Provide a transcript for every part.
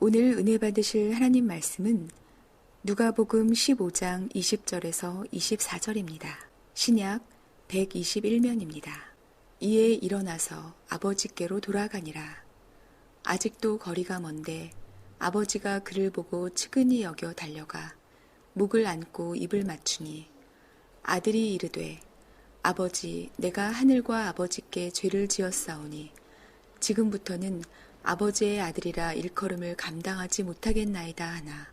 오늘 은혜 받으실 하나님 말씀은 누가복음 15장 20절에서 24절입니다. 신약 121면입니다. 이에 일어나서 아버지께로 돌아가니라. 아직도 거리가 먼데 아버지가 그를 보고 측은히 여겨 달려가 목을 안고 입을 맞추니 아들이 이르되 아버지, 내가 하늘과 아버지께 죄를 지었사오니 지금부터는 아버지의 아들이라 일컬음을 감당하지 못하겠나이다 하나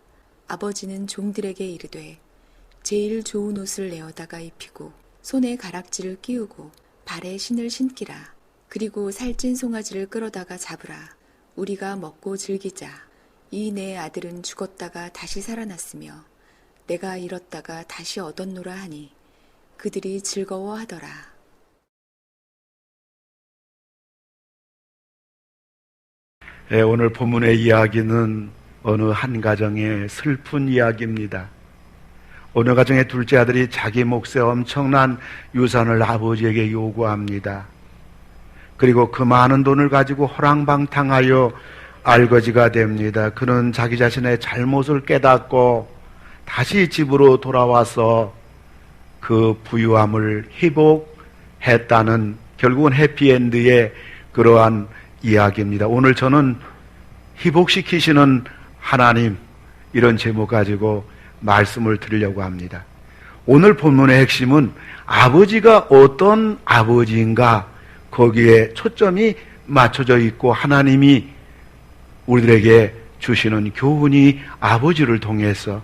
아버지는 종들에게 이르되 제일 좋은 옷을 내어다가 입히고 손에 가락지를 끼우고 발에 신을 신기라. 그리고 살찐 송아지를 끌어다가 잡으라. 우리가 먹고 즐기자. 이 내 아들은 죽었다가 다시 살아났으며 내가 잃었다가 다시 얻었노라 하니 그들이 즐거워하더라. 오늘 본문의 이야기는 어느 한 가정의 슬픈 이야기입니다. 어느 가정의 둘째 아들이 자기 몫의 엄청난 유산을 아버지에게 요구합니다. 그리고 그 많은 돈을 가지고 호랑방탕하여 알거지가 됩니다. 그는 자기 자신의 잘못을 깨닫고 다시 집으로 돌아와서 그 부유함을 회복했다는 결국은 해피엔드의 그러한 이야기입니다. 오늘 저는 회복시키시는 하나님, 이런 제목 가지고 말씀을 드리려고 합니다. 오늘 본문의 핵심은 아버지가 어떤 아버지인가, 거기에 초점이 맞춰져 있고 하나님이 우리들에게 주시는 교훈이 아버지를 통해서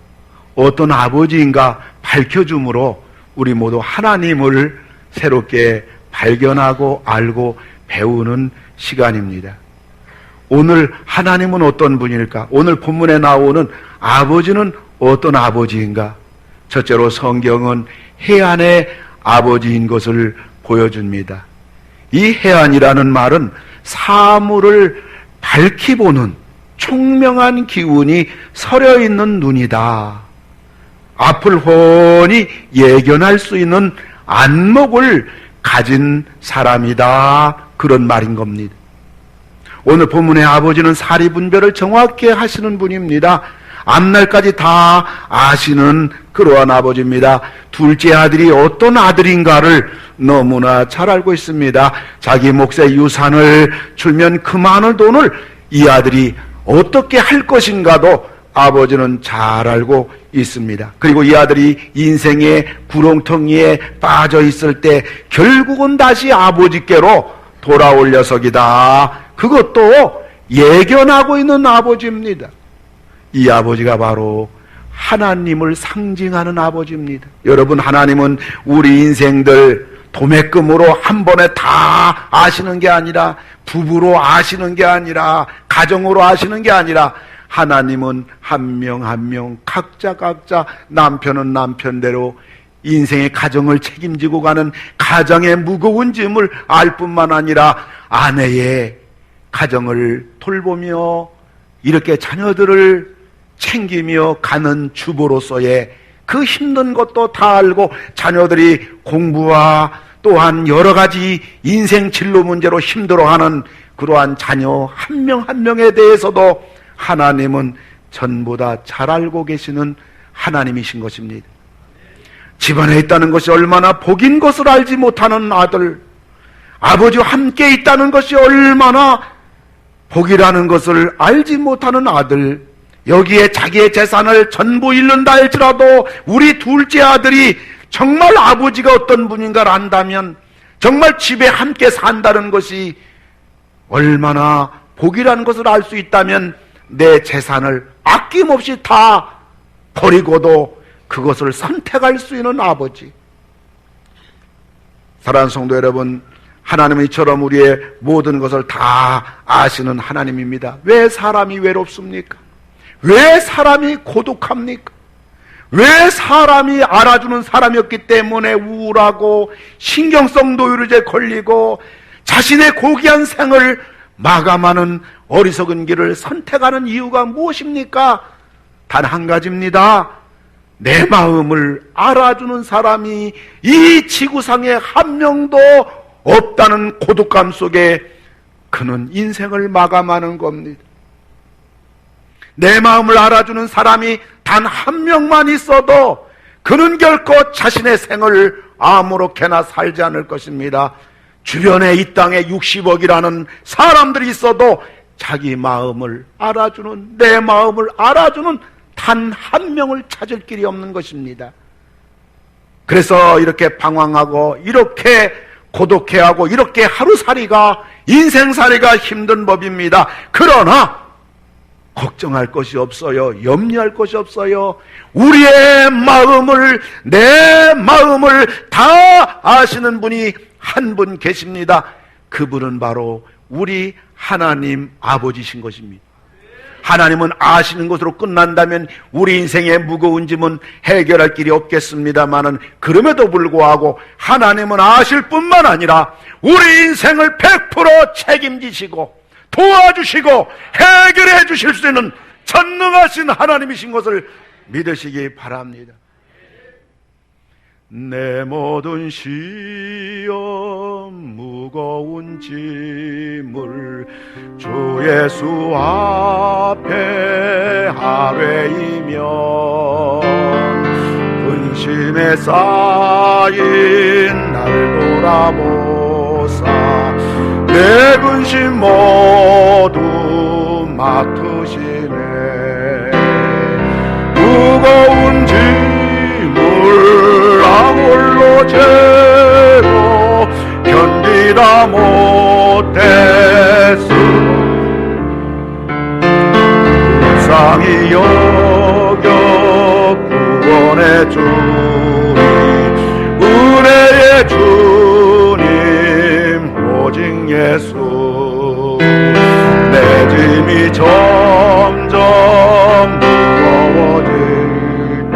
어떤 아버지인가 밝혀줌으로 우리 모두 하나님을 새롭게 발견하고 알고 배우는 시간입니다. 오늘 하나님은 어떤 분일까? 오늘 본문에 나오는 아버지는 어떤 아버지인가? 첫째로 성경은 해안의 아버지인 것을 보여줍니다. 이 해안이라는 말은 사물을 밝히 보는 총명한 기운이 서려 있는 눈이다. 앞을 훤히 예견할 수 있는 안목을 가진 사람이다. 그런 말인 겁니다. 오늘 본문의 아버지는 사리분별을 정확히 하시는 분입니다. 앞날까지 다 아시는 그러한 아버지입니다. 둘째 아들이 어떤 아들인가를 너무나 잘 알고 있습니다. 자기 몫의 유산을 주면 그 많은 돈을 이 아들이 어떻게 할 것인가도 아버지는 잘 알고 있습니다. 그리고 이 아들이 인생의 구렁텅이에 빠져 있을 때 결국은 다시 아버지께로 돌아올 녀석이다. 그것도 예견하고 있는 아버지입니다. 이 아버지가 바로 하나님을 상징하는 아버지입니다. 여러분, 하나님은 우리 인생들 도매금으로 한 번에 다 아시는 게 아니라, 부부로 아시는 게 아니라, 가정으로 아시는 게 아니라, 하나님은 한 명 한 명 각자 남편은 남편대로 인생의 가정을 책임지고 가는 가정의 무거운 짐을 알 뿐만 아니라 아내의 가정을 돌보며 이렇게 자녀들을 챙기며 가는 주부로서의 그 힘든 것도 다 알고, 자녀들이 공부와 또한 여러 가지 인생 진로 문제로 힘들어하는 그러한 자녀 한 명 한 명에 대해서도 하나님은 전부 다 잘 알고 계시는 하나님이신 것입니다. 집안에 있다는 것이 얼마나 복인 것을 알지 못하는 아들, 아버지와 함께 있다는 것이 얼마나 복이라는 것을 알지 못하는 아들, 여기에 자기의 재산을 전부 잃는다 할지라도 우리 둘째 아들이 정말 아버지가 어떤 분인가를 안다면, 정말 집에 함께 산다는 것이 얼마나 복이라는 것을 알 수 있다면 내 재산을 아낌없이 다 버리고도 그것을 선택할 수 있는 아버지. 사랑하는 성도 여러분, 하나님은 이처럼 우리의 모든 것을 다 아시는 하나님입니다. 왜 사람이 외롭습니까? 왜 사람이 고독합니까? 왜 사람이 알아주는 사람이 없기 때문에 우울하고 신경성 노이로제 걸리고 자신의 고귀한 생을 마감하는 어리석은 길을 선택하는 이유가 무엇입니까? 단 한 가지입니다. 내 마음을 알아주는 사람이 이 지구상에 한 명도 없다는 고독감 속에 그는 인생을 마감하는 겁니다. 내 마음을 알아주는 사람이 단 한 명만 있어도 그는 결코 자신의 생을 아무렇게나 살지 않을 것입니다. 주변에 이 땅에 60억이라는 사람들이 있어도 자기 마음을 알아주는, 내 마음을 알아주는 단 한 명을 찾을 길이 없는 것입니다. 그래서 이렇게 방황하고 이렇게 고독해하고 이렇게 하루살이가, 인생살이가 힘든 법입니다. 그러나 걱정할 것이 없어요. 염려할 것이 없어요. 우리의 마음을, 내 마음을 다 아시는 분이 한 분 계십니다. 그분은 바로 우리 하나님 아버지신 것입니다. 하나님은 아시는 것으로 끝난다면 우리 인생의 무거운 짐은 해결할 길이 없겠습니다마는, 그럼에도 불구하고 하나님은 아실 뿐만 아니라 우리 인생을 100% 책임지시고 도와주시고 해결해 주실 수 있는 전능하신 하나님이신 것을 믿으시기 바랍니다. 내 모든 시험 무거운 짐을 주 예수 앞에 아뢰이면 근심에 쌓인 날 돌아보사 내 근심 모두 맡으시네. 무거운 짐을 홀로 죄로 견디다 못했으 불쌍히 여겨 구원해 주니 은혜의 주님 오직 예수. 내 짐이 점점 무거워질 때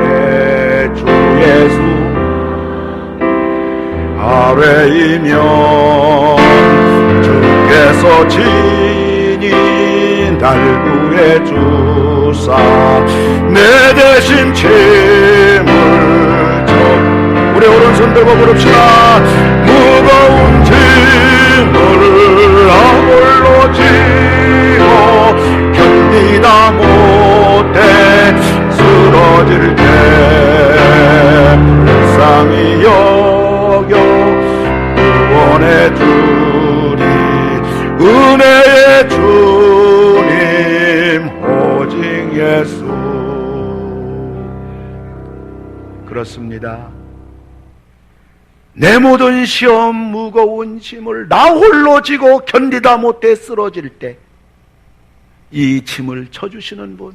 주 예수 아뢰이면 주께서 친히 날 구해 주사 내 대신 짐을 우리 오른손 들고 부릅시다. 무거운 짐을 홀로 지고 견디다 못해 쓰러질 때 불쌍히 여겨 구원해 주리 은혜의 주님 오직 예수. 그렇습니다. 내 모든 시험 무거운 짐을 나 홀로 지고 견디다 못해 쓰러질 때 이 짐을 져주시는 분,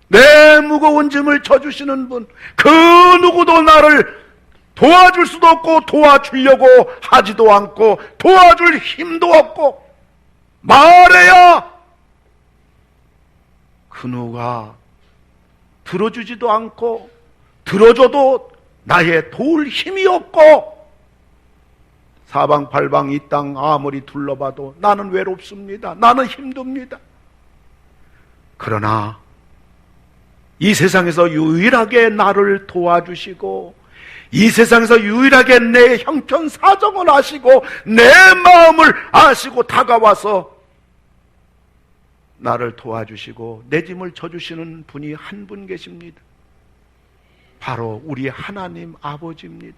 내 무거운 짐을 져주시는 분, 그 누구도 나를 도와줄 수도 없고 도와주려고 하지도 않고 도와줄 힘도 없고 말해야 그 누가 들어주지도 않고 들어줘도 나의 도울 힘이 없고 사방팔방 이 땅 아무리 둘러봐도 나는 외롭습니다. 나는 힘듭니다. 그러나 이 세상에서 유일하게 나를 도와주시고 이 세상에서 유일하게 내 형편사정을 아시고 내 마음을 아시고 다가와서 나를 도와주시고 내 짐을 져주시는 분이 한 분 계십니다. 바로 우리 하나님 아버지입니다.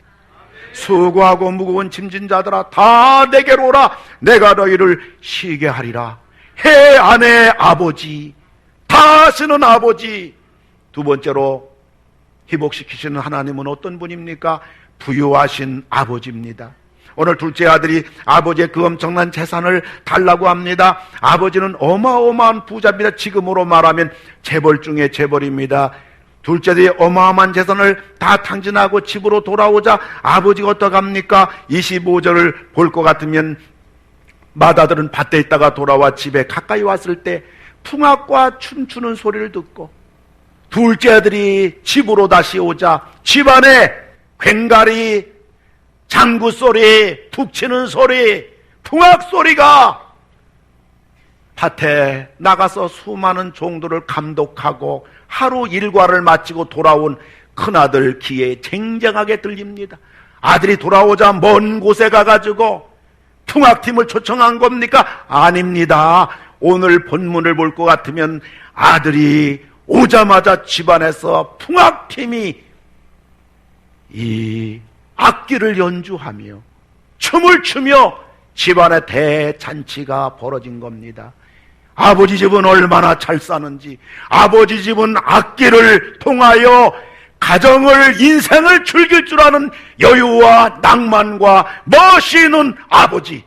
수고하고 무거운 짐진 자들아 다 내게로 오라 내가 너희를 쉬게 하리라. 해 안의 아버지, 다 아시는 아버지. 두 번째로 회복시키시는 하나님은 어떤 분입니까? 부유하신 아버지입니다. 오늘 둘째 아들이 아버지의 그 엄청난 재산을 달라고 합니다. 아버지는 어마어마한 부자입니다. 지금으로 말하면 재벌 중에 재벌입니다. 둘째들이 어마어마한 재산을 다 탕진하고 집으로 돌아오자 아버지가 어떡합니까? 25절을 볼 것 같으면 맏아들은 밭에 있다가 돌아와 집에 가까이 왔을 때 풍악과 춤추는 소리를 듣고 둘째 아들이 집으로 다시 오자 집안에 괭가리, 장구 소리, 툭 치는 소리, 풍악 소리가 밭에 나가서 수많은 종들을 감독하고 하루 일과를 마치고 돌아온 큰아들 귀에 쟁쟁하게 들립니다. 아들이 돌아오자 먼 곳에 가가지고 풍악팀을 초청한 겁니까? 아닙니다. 오늘 본문을 볼 것 같으면 아들이 오자마자 집안에서 풍악팀이 이 악기를 연주하며 춤을 추며 집안의 대잔치가 벌어진 겁니다. 아버지 집은 얼마나 잘 사는지, 아버지 집은 악기를 통하여 가정을, 인생을 즐길 줄 아는 여유와 낭만과 멋이 있는 아버지,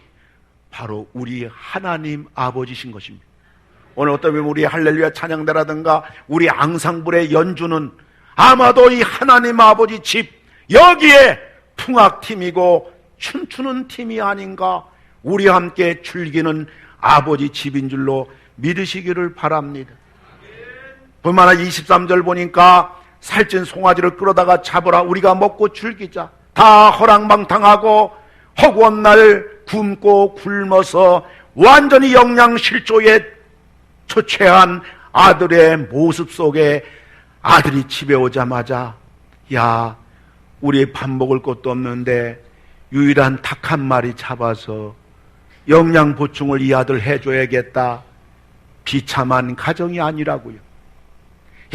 바로 우리 하나님 아버지신 것입니다. 오늘 어떤 보면 우리 할렐루야 찬양대라든가 우리 앙상블의 연주는 아마도 이 하나님 아버지 집, 여기에 풍악팀이고 춤추는 팀이 아닌가, 우리와 함께 즐기는 아버지 집인 줄로 믿으시기를 바랍니다. 뿐만 아니라 23절 보니까 살찐 송아지를 끌어다가 잡으라, 우리가 먹고 즐기자. 다 허랑방탕하고 허구한 날 굶고 굶어서 완전히 영양실조에 초췌한 아들의 모습 속에 아들이 집에 오자마자, 야, 우리 밥 먹을 것도 없는데 유일한 닭 한 마리 잡아서 영양 보충을 이 아들 해줘야겠다. 비참한 가정이 아니라고요.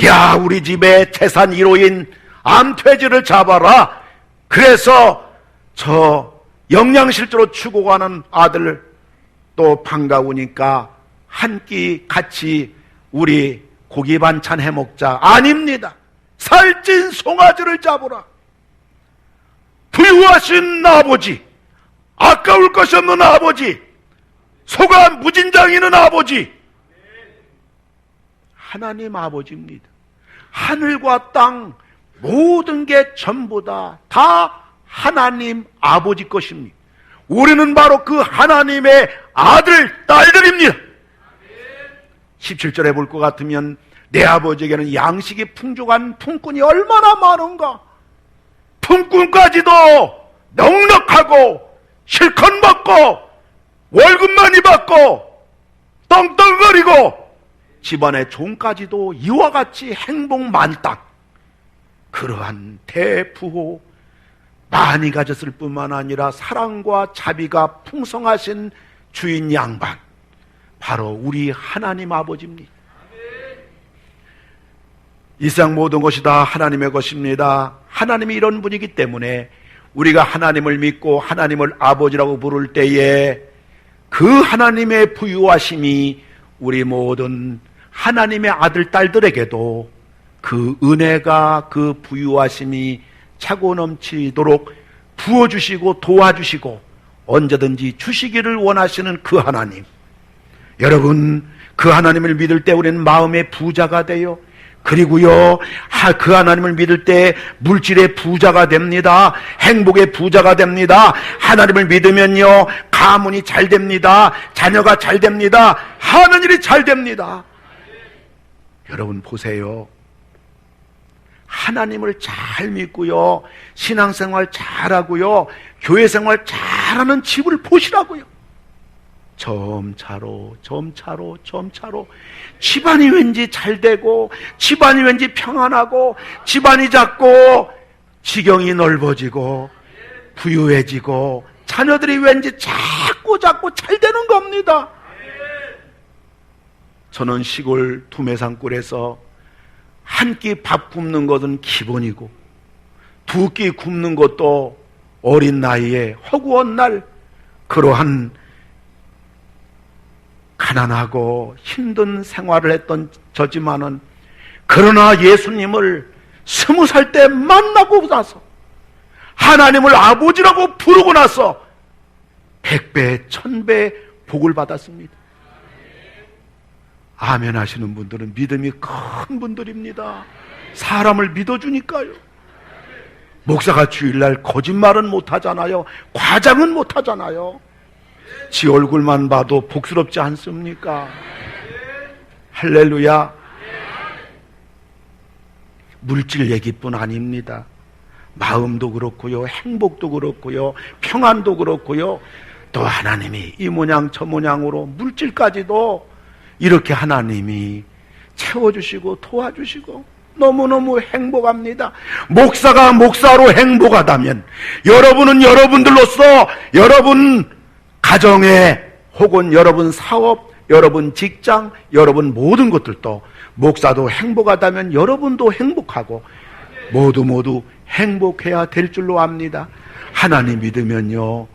야, 우리 집에 재산 1호인 암돼지를 잡아라. 그래서 저 영양실조로 추구하는 아들 또 반가우니까 한 끼 같이 우리 고기 반찬 해 먹자. 아닙니다. 살찐 송아지를 잡으라. 부유하신 아버지, 아까울 것이 없는 아버지, 소가 무진장이 있는 아버지, 하나님 아버지입니다. 하늘과 땅 모든 게 전부 다 하나님 아버지 것입니다. 우리는 바로 그 하나님의 아들, 딸들입니다. 17절에 볼 것 같으면 내 아버지에게는 양식이 풍족한 품꾼이 얼마나 많은가. 품꾼까지도 넉넉하고 실컷 먹고 월급 많이 받고 떵떵거리고 집안의 종까지도 이와 같이 행복 만땅, 그러한 대부호, 많이 가졌을 뿐만 아니라 사랑과 자비가 풍성하신 주인 양반, 바로 우리 하나님 아버지입니다. 이 세상 모든 것이 다 하나님의 것입니다. 하나님이 이런 분이기 때문에 우리가 하나님을 믿고 하나님을 아버지라고 부를 때에 그 하나님의 부유하심이 우리 모든 하나님의 아들, 딸들에게도 그 은혜가, 그 부유하심이 차고 넘치도록 부어주시고 도와주시고 언제든지 주시기를 원하시는 그 하나님. 여러분, 그 하나님을 믿을 때 우리는 마음의 부자가 돼요. 그리고요, 그 하나님을 믿을 때 물질의 부자가 됩니다. 행복의 부자가 됩니다. 하나님을 믿으면요, 가문이 잘 됩니다. 자녀가 잘 됩니다. 하는 일이 잘 됩니다. 여러분 보세요. 하나님을 잘 믿고요, 신앙생활 잘하고요, 교회생활 잘하는 집을 보시라고요. 점차로 집안이 왠지 잘 되고, 집안이 왠지 평안하고, 집안이 작고 지경이 넓어지고 부유해지고 자녀들이 왠지 자꾸 잘 되는 겁니다. 저는 시골 두매산골에서 한 끼 밥 굶는 것은 기본이고 두 끼 굶는 것도 어린 나이에 허구한 날 그러한 가난하고 힘든 생활을 했던 저지만은, 그러나 예수님을 20살 때 만나고 나서 하나님을 아버지라고 부르고 나서 100배, 1000배 복을 받았습니다. 아멘 하시는 분들은 믿음이 큰 분들입니다. 사람을 믿어주니까요. 목사가 주일날 거짓말은 못하잖아요. 과장은 못하잖아요. 지 얼굴만 봐도 복스럽지 않습니까? 할렐루야. 물질 얘기뿐 아닙니다. 마음도 그렇고요, 행복도 그렇고요, 평안도 그렇고요, 또 하나님이 이 모양 저 모양으로 물질까지도 이렇게 하나님이 채워주시고 도와주시고 너무너무 행복합니다. 목사가 목사로 행복하다면 여러분은 여러분들로서 여러분 가정에 혹은 여러분 사업, 여러분 직장, 여러분 모든 것들도 목사도 행복하다면 여러분도 행복하고 모두 행복해야 될 줄로 압니다. 하나님 믿으면요,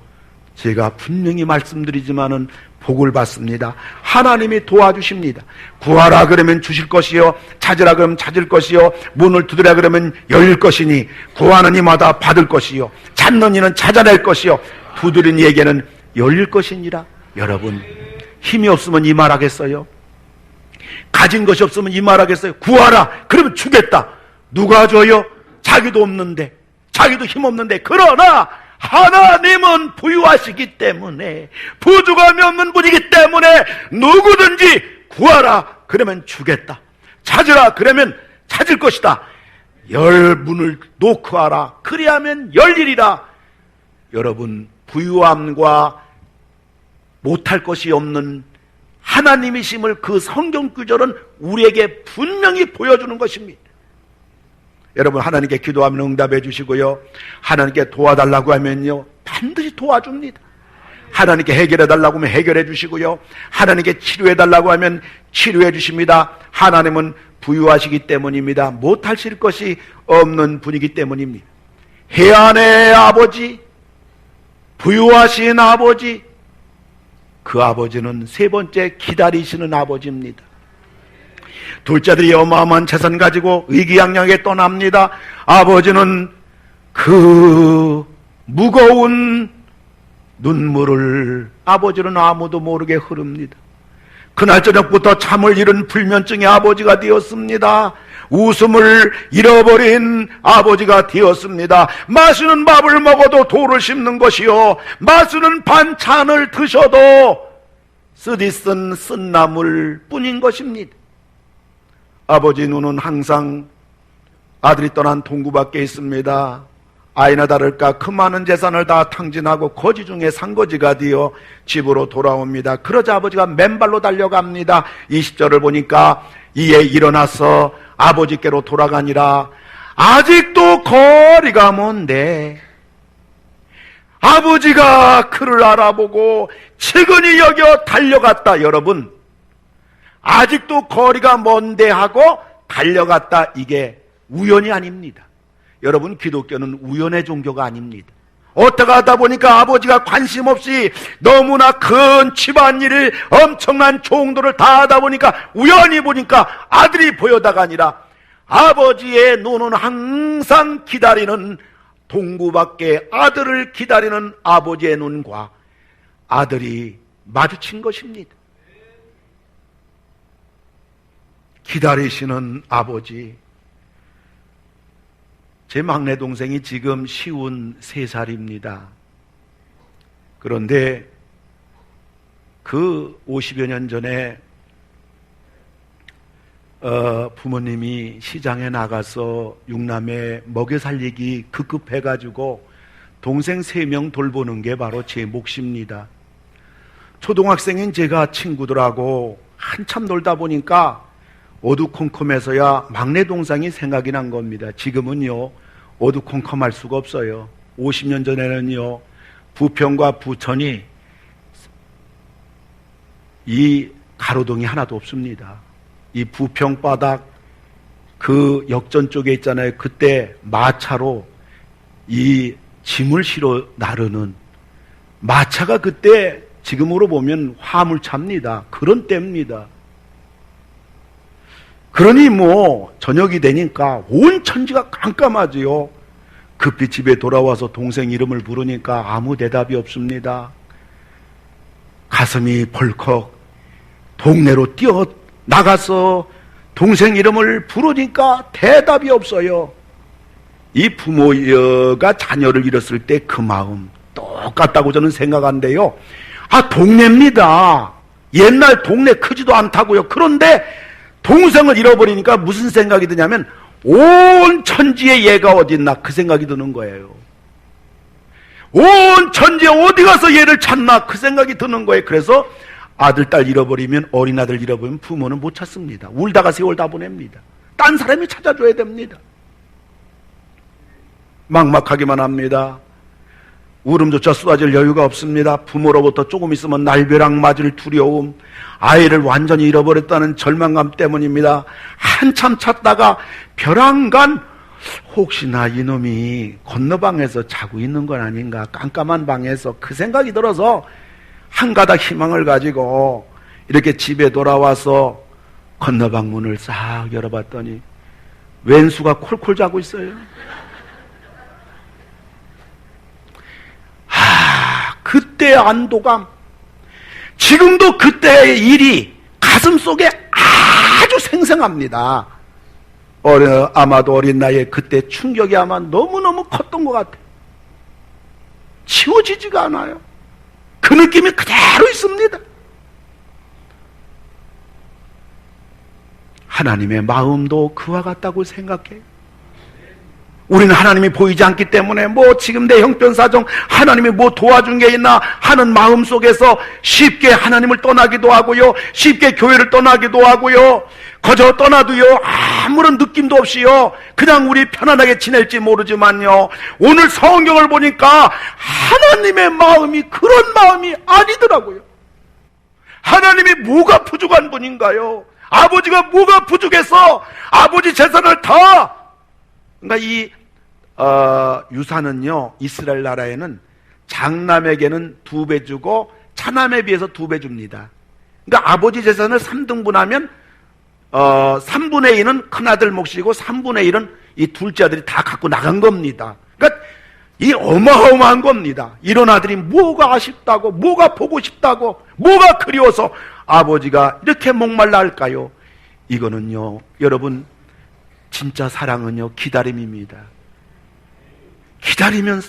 제가 분명히 말씀드리지만은 복을 받습니다. 하나님이 도와주십니다. 구하라 그러면 주실 것이요, 찾으라 그러면 찾을 것이요, 문을 두드려 그러면 열릴 것이니 구하는 이마다 받을 것이요, 찾는 이는 찾아낼 것이요, 두드린 이에게는 열릴 것이니라. 여러분, 힘이 없으면 이 말하겠어요? 가진 것이 없으면 이 말하겠어요? 구하라 그러면 주겠다. 누가 줘요? 자기도 없는데, 자기도 힘없는데. 그러나 하나님은 부유하시기 때문에, 부족함이 없는 분이기 때문에 누구든지 구하라 그러면 주겠다. 찾으라 그러면 찾을 것이다. 열 문을 노크하라 그리하면 열리리라. 여러분, 부유함과 못할 것이 없는 하나님이심을 그 성경 구절은 우리에게 분명히 보여주는 것입니다. 여러분, 하나님께 기도하면 응답해 주시고요, 하나님께 도와달라고 하면요 반드시 도와줍니다. 하나님께 해결해 달라고 하면 해결해 주시고요, 하나님께 치료해 달라고 하면 치료해 주십니다. 하나님은 부유하시기 때문입니다. 못하실 것이 없는 분이기 때문입니다. 해안의 아버지, 부유하신 아버지, 그 아버지는 세 번째 기다리시는 아버지입니다. 둘째들이 어마어마한 재산 가지고 의기양양하게 떠납니다. 아버지는 그 무거운 눈물을 아버지는 아무도 모르게 흐릅니다. 그날 저녁부터 잠을 잃은 불면증의 아버지가 되었습니다. 웃음을 잃어버린 아버지가 되었습니다. 맛있는 밥을 먹어도 돌을 씹는 것이요, 맛있는 반찬을 드셔도 쓰디쓴 쓴나물 뿐인 것입니다. 아버지 눈은 항상 아들이 떠난 동구밖에 있습니다. 아이나 다를까 그 많은 재산을 다 탕진하고 거지 중에 상거지가 되어 집으로 돌아옵니다. 그러자 아버지가 맨발로 달려갑니다. 20절을 보니까 이에 일어나서 아버지께로 돌아가니라. 아직도 거리가 먼데 아버지가 그를 알아보고 측은히 여겨 달려갔다. 여러분, 아직도 거리가 먼데 하고 달려갔다, 이게 우연이 아닙니다. 여러분, 기독교는 우연의 종교가 아닙니다. 어떻게 하다 보니까 아버지가 관심 없이 너무나 큰 집안일을, 엄청난 종도를 다 하다 보니까 우연히 보니까 아들이 보여다가 아니라 아버지의 눈은 항상 기다리는 동구밖에 아들을 기다리는 아버지의 눈과 아들이 마주친 것입니다. 기다리시는 아버지. 제 막내 동생이 지금 53살입니다. 그런데 그 50여 년 전에 부모님이 시장에 나가서 육남에 먹여 살리기 급급해가지고 동생 3명 돌보는 게 바로 제 몫입니다. 초등학생인 제가 친구들하고 한참 놀다 보니까 어두컴컴해서야 막내 동생이 생각이 난 겁니다. 지금은요 어두컴컴할 수가 없어요. 50년 전에는요 부평과 부천이 이 가로등이 하나도 없습니다. 이 부평 바닥 그 역전 쪽에 있잖아요. 그때 마차로 이 짐을 실어 나르는, 마차가 그때 지금으로 보면 화물차입니다. 그런 때입니다. 그러니 뭐 저녁이 되니까 온 천지가 깜깜하지요. 급히 집에 돌아와서 동생 이름을 부르니까 아무 대답이 없습니다. 가슴이 벌컥, 동네로 뛰어 나가서 동생 이름을 부르니까 대답이 없어요. 이 부모가 자녀를 잃었을 때 그 마음 똑같다고 저는 생각한데요. 동네입니다. 옛날 동네 크지도 않다고요. 그런데 동생을 잃어버리니까 무슨 생각이 드냐면 온 천지에 얘가 어딨나 그 생각이 드는 거예요. 온 천지에 어디 가서 얘를 찾나 그 생각이 드는 거예요. 그래서 아들, 딸 잃어버리면, 어린아들 잃어버리면 부모는 못 찾습니다. 울다가 세월 다 보냅니다. 딴 사람이 찾아줘야 됩니다. 막막하기만 합니다. 울음조차 쏟아질 여유가 없습니다. 부모로부터 조금 있으면 날벼락 맞을 두려움, 아이를 완전히 잃어버렸다는 절망감 때문입니다. 한참 찾다가 벼랑간 혹시나 이놈이 건너방에서 자고 있는 건 아닌가, 깜깜한 방에서, 그 생각이 들어서 한 가닥 희망을 가지고 이렇게 집에 돌아와서 건너방 문을 싹 열어봤더니 왼수가 콜콜 자고 있어요. 그때의 안도감, 지금도 그때의 일이 가슴속에 아주 생생합니다. 아마도 어린 나이에 그때 충격이 아마 너무너무 컸던 것 같아요. 지워지지가 않아요. 그 느낌이 그대로 있습니다. 하나님의 마음도 그와 같다고 생각해요. 우리는 하나님이 보이지 않기 때문에 지금 내 형편사정 하나님이 도와준 게 있나 하는 마음 속에서 쉽게 하나님을 떠나기도 하고요, 쉽게 교회를 떠나기도 하고요, 거저 떠나도요 아무런 느낌도 없이요 그냥 우리 편안하게 지낼지 모르지만요, 오늘 성경을 보니까 하나님의 마음이 그런 마음이 아니더라고요. 하나님이 뭐가 부족한 분인가요? 아버지가 뭐가 부족해서 아버지 재산을 다, 그러니까 이 유산은요, 이스라엘 나라에는 장남에게는 2배 주고 차남에 비해서 2배 줍니다. 그러니까 아버지 재산을 3등분하면 3분의 1은 큰아들 몫이고 3분의 1은 이 둘째 아들이 다 갖고 나간 겁니다. 그러니까 이 어마어마한 겁니다. 이런 아들이 뭐가 아쉽다고, 뭐가 보고 싶다고, 뭐가 그리워서 아버지가 이렇게 목말라 할까요? 이거는요, 여러분, 진짜 사랑은요, 기다림입니다. 기다리면,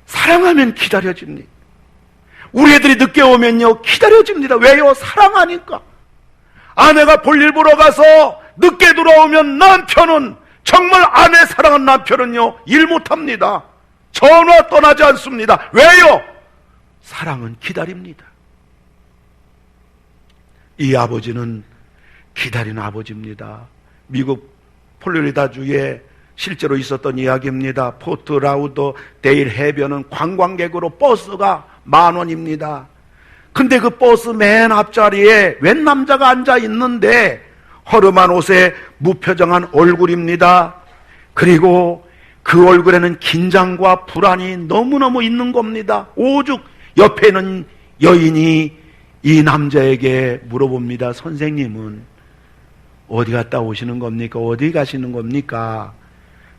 사랑하면 기다려집니다. 우리 애들이 늦게 오면요, 기다려집니다. 왜요? 사랑하니까. 아내가 볼일 보러 가서 늦게 돌아오면 남편은, 정말 아내 사랑한 남편은요, 일 못합니다. 전화 떠나지 않습니다. 왜요? 사랑은 기다립니다. 이 아버지는 기다리는 아버지입니다. 미국 플로리다주에 실제로 있었던 이야기입니다. 포트 라우더데일 해변은 관광객으로 버스가 10,000원입니다. 근데 그 버스 맨 앞자리에 웬 남자가 앉아 있는데 허름한 옷에 무표정한 얼굴입니다. 그리고 그 얼굴에는 긴장과 불안이 너무너무 있는 겁니다. 오죽 옆에 있는 여인이 이 남자에게 물어봅니다. 선생님은 어디 갔다 오시는 겁니까? 어디 가시는 겁니까?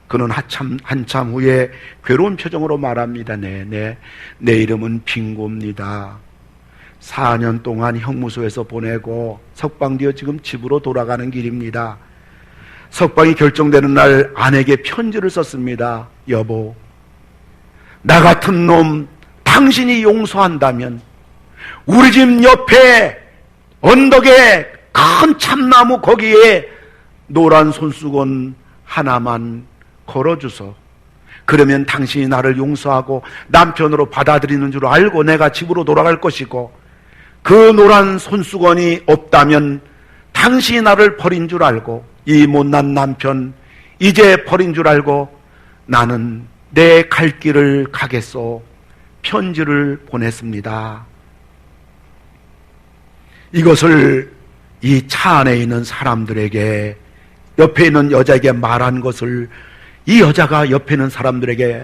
그는 한참 후에 괴로운 표정으로 말합니다. 내 이름은 빙고입니다. 4년 동안 형무소에서 보내고 석방되어 지금 집으로 돌아가는 길입니다. 석방이 결정되는 날 아내에게 편지를 썼습니다. 여보, 나 같은 놈 당신이 용서한다면 우리 집 옆에 언덕에 큰 참나무 거기에 노란 손수건 하나만 걸어주소. 그러면 당신이 나를 용서하고 남편으로 받아들이는 줄 알고 내가 집으로 돌아갈 것이고, 그 노란 손수건이 없다면 당신이 나를 버린 줄 알고, 이 못난 남편 이제 버린 줄 알고 나는 내 갈 길을 가겠소. 편지를 보냈습니다. 이것을 이 차 안에 있는 사람들에게, 옆에 있는 여자에게 말한 것을 이 여자가 옆에 있는 사람들에게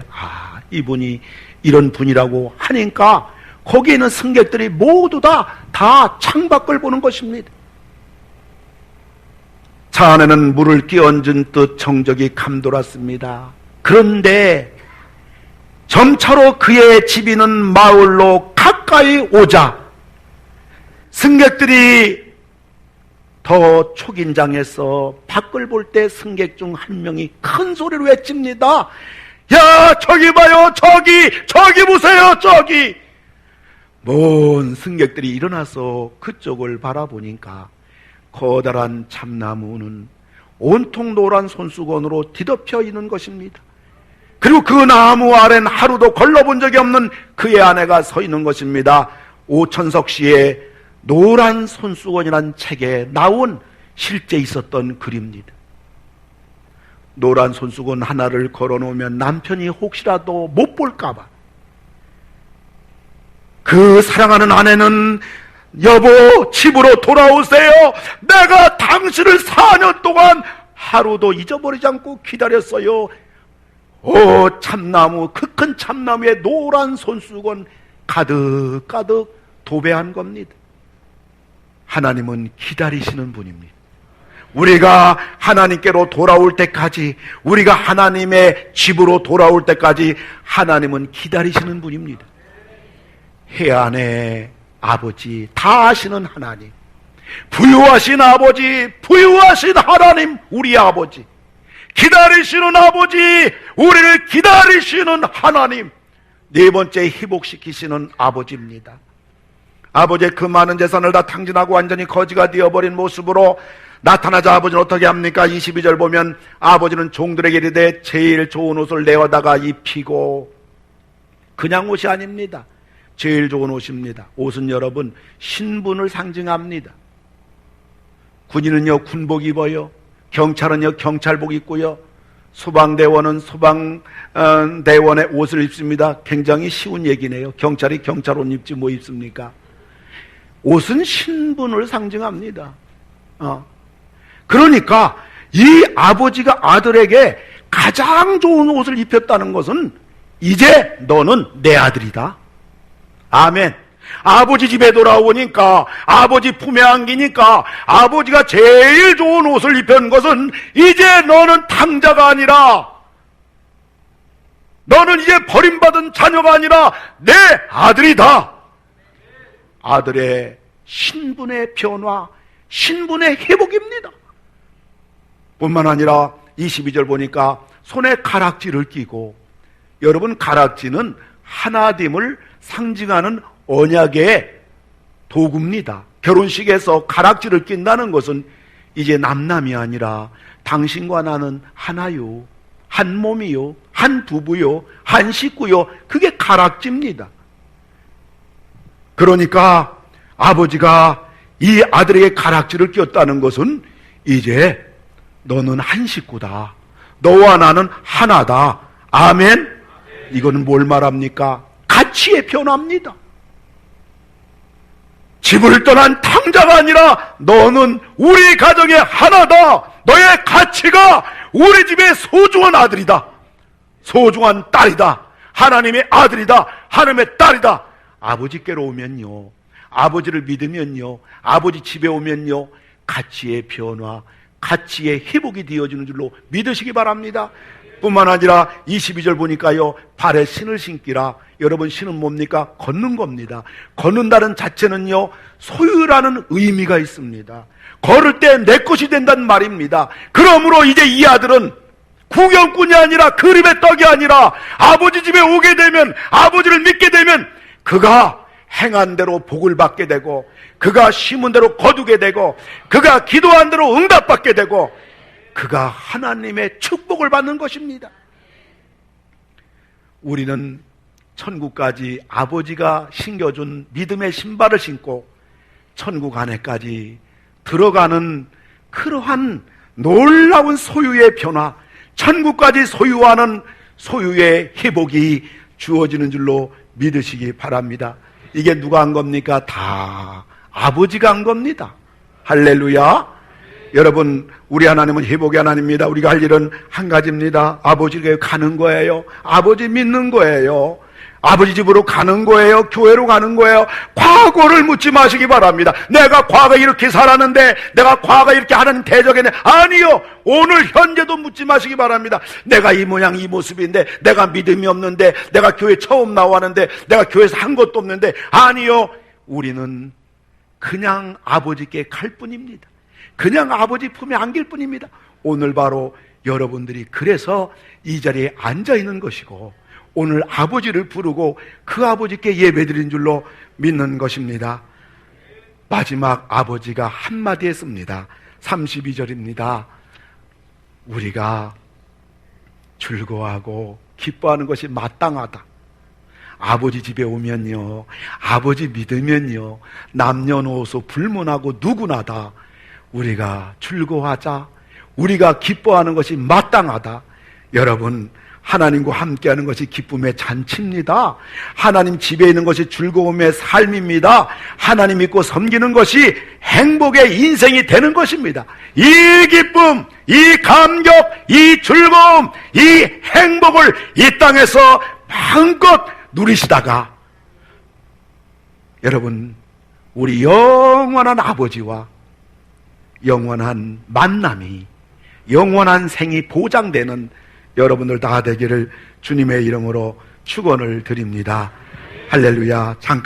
이분이 이런 분이라고 하니까 거기에 있는 승객들이 모두 다 창밖을 보는 것입니다. 차 안에는 물을 끼얹은 듯 정적이 감돌았습니다. 그런데 점차로 그의 집 있는 마을로 가까이 오자 승객들이 더 초긴장해서 밖을 볼 때 승객 중 한 명이 큰 소리로 외칩니다. 야, 저기 봐요, 저기 보세요, 저기. 먼 승객들이 일어나서 그쪽을 바라보니까 커다란 참나무는 온통 노란 손수건으로 뒤덮여 있는 것입니다. 그리고 그 나무 아래는 하루도 걸러본 적이 없는 그의 아내가 서 있는 것입니다. 오천석 씨의 노란 손수건이라는 책에 나온 실제 있었던 글입니다. 노란 손수건 하나를 걸어놓으면 남편이 혹시라도 못 볼까봐 그 사랑하는 아내는 여보 집으로 돌아오세요. 내가 당신을 4년 동안 하루도 잊어버리지 않고 기다렸어요. 오 참나무, 그 큰 참나무에 노란 손수건 가득가득 도배한 겁니다. 하나님은 기다리시는 분입니다. 우리가 하나님께로 돌아올 때까지, 우리가 하나님의 집으로 돌아올 때까지 하나님은 기다리시는 분입니다. 해안의 아버지, 다 아시는 하나님, 부유하신 아버지, 부유하신 하나님, 우리 아버지, 기다리시는 아버지, 우리를 기다리시는 하나님, 네 번째 회복시키시는 아버지입니다. 아버지의 그 많은 재산을 다 탕진하고 완전히 거지가 되어버린 모습으로 나타나자 아버지는 어떻게 합니까? 22절 보면 아버지는 종들에게 이르되 제일 좋은 옷을 내어다가 입히고, 그냥 옷이 아닙니다. 제일 좋은 옷입니다. 옷은 여러분 신분을 상징합니다. 군인은요 군복 입어요. 경찰은요 경찰복 입고요. 소방대원은 소방대원의 옷을 입습니다. 굉장히 쉬운 얘기네요. 경찰이 경찰 옷 입지 뭐 입습니까? 옷은 신분을 상징합니다. 그러니까 이 아버지가 아들에게 가장 좋은 옷을 입혔다는 것은 이제 너는 내 아들이다. 아멘. 아버지 집에 돌아오니까, 아버지 품에 안기니까 아버지가 제일 좋은 옷을 입힌 것은 이제 너는 탕자가 아니라, 너는 이제 버림받은 자녀가 아니라 내 아들이다. 아들의 신분의 변화, 신분의 회복입니다. 뿐만 아니라 22절 보니까 손에 가락지를 끼고, 여러분 가락지는 하나됨을 상징하는 언약의 도구입니다. 결혼식에서 가락지를 낀다는 것은 이제 남남이 아니라 당신과 나는 하나요, 한 몸이요, 한 부부요, 한 식구요. 그게 가락지입니다. 그러니까 아버지가 이 아들에게 가락지를 꼈다는 것은 이제 너는 한 식구다. 너와 나는 하나다. 아멘. 이거는 뭘 말합니까? 가치의 변화입니다. 집을 떠난 탕자가 아니라 너는 우리 가정의 하나다. 너의 가치가 우리 집의 소중한 아들이다. 소중한 딸이다. 하나님의 아들이다. 하나님의 딸이다. 아버지께로 오면요, 아버지를 믿으면요, 아버지 집에 오면요, 가치의 변화, 가치의 회복이 되어지는 줄로 믿으시기 바랍니다. 뿐만 아니라 22절 보니까요, 발에 신을 신기라. 여러분 신은 뭡니까? 걷는 겁니다. 걷는다는 자체는요 소유라는 의미가 있습니다. 걸을 때 내 것이 된다는 말입니다. 그러므로 이제 이 아들은 구경꾼이 아니라 그림의 떡이 아니라 아버지 집에 오게 되면, 아버지를 믿게 되면 그가 행한 대로 복을 받게 되고, 그가 심은 대로 거두게 되고, 그가 기도한 대로 응답받게 되고, 그가 하나님의 축복을 받는 것입니다. 우리는 천국까지 아버지가 신겨준 믿음의 신발을 신고 천국 안에까지 들어가는 그러한 놀라운 소유의 변화, 천국까지 소유하는 소유의 회복이 주어지는 줄로 믿으시기 바랍니다. 이게 누가 한 겁니까? 다 아버지가 한 겁니다. 할렐루야. 여러분, 우리 하나님은 회복의 하나님입니다. 우리가 할 일은 한 가지입니다. 아버지에게 가는 거예요. 아버지 믿는 거예요. 아버지 집으로 가는 거예요. 교회로 가는 거예요. 과거를 묻지 마시기 바랍니다. 내가 과거에 이렇게 살았는데, 내가 과거에 이렇게 하나님 대적했네. 아니요. 오늘 현재도 묻지 마시기 바랍니다. 내가 이 모양 이 모습인데, 내가 믿음이 없는데, 내가 교회 처음 나왔는데, 내가 교회에서 한 것도 없는데. 아니요. 우리는 그냥 아버지께 갈 뿐입니다. 그냥 아버지 품에 안길 뿐입니다. 오늘 바로 여러분들이 그래서 이 자리에 앉아 있는 것이고, 오늘 아버지를 부르고 그 아버지께 예배드린 줄로 믿는 것입니다. 마지막 아버지가 한마디 했습니다. 32절입니다. 우리가 즐거워하고 기뻐하는 것이 마땅하다. 아버지 집에 오면요, 아버지 믿으면요, 남녀노소 불문하고 누구나 다 우리가 즐거워하자, 우리가 기뻐하는 것이 마땅하다. 여러분, 하나님과 함께하는 것이 기쁨의 잔치입니다. 하나님 집에 있는 것이 즐거움의 삶입니다. 하나님 믿고 섬기는 것이 행복의 인생이 되는 것입니다. 이 기쁨, 이 감격, 이 즐거움, 이 행복을 이 땅에서 마음껏 누리시다가 여러분, 우리 영원한 아버지와 영원한 만남이, 영원한 생이 보장되는 여러분들 다 되기를 주님의 이름으로 축원을 드립니다. 할렐루야. 잠깐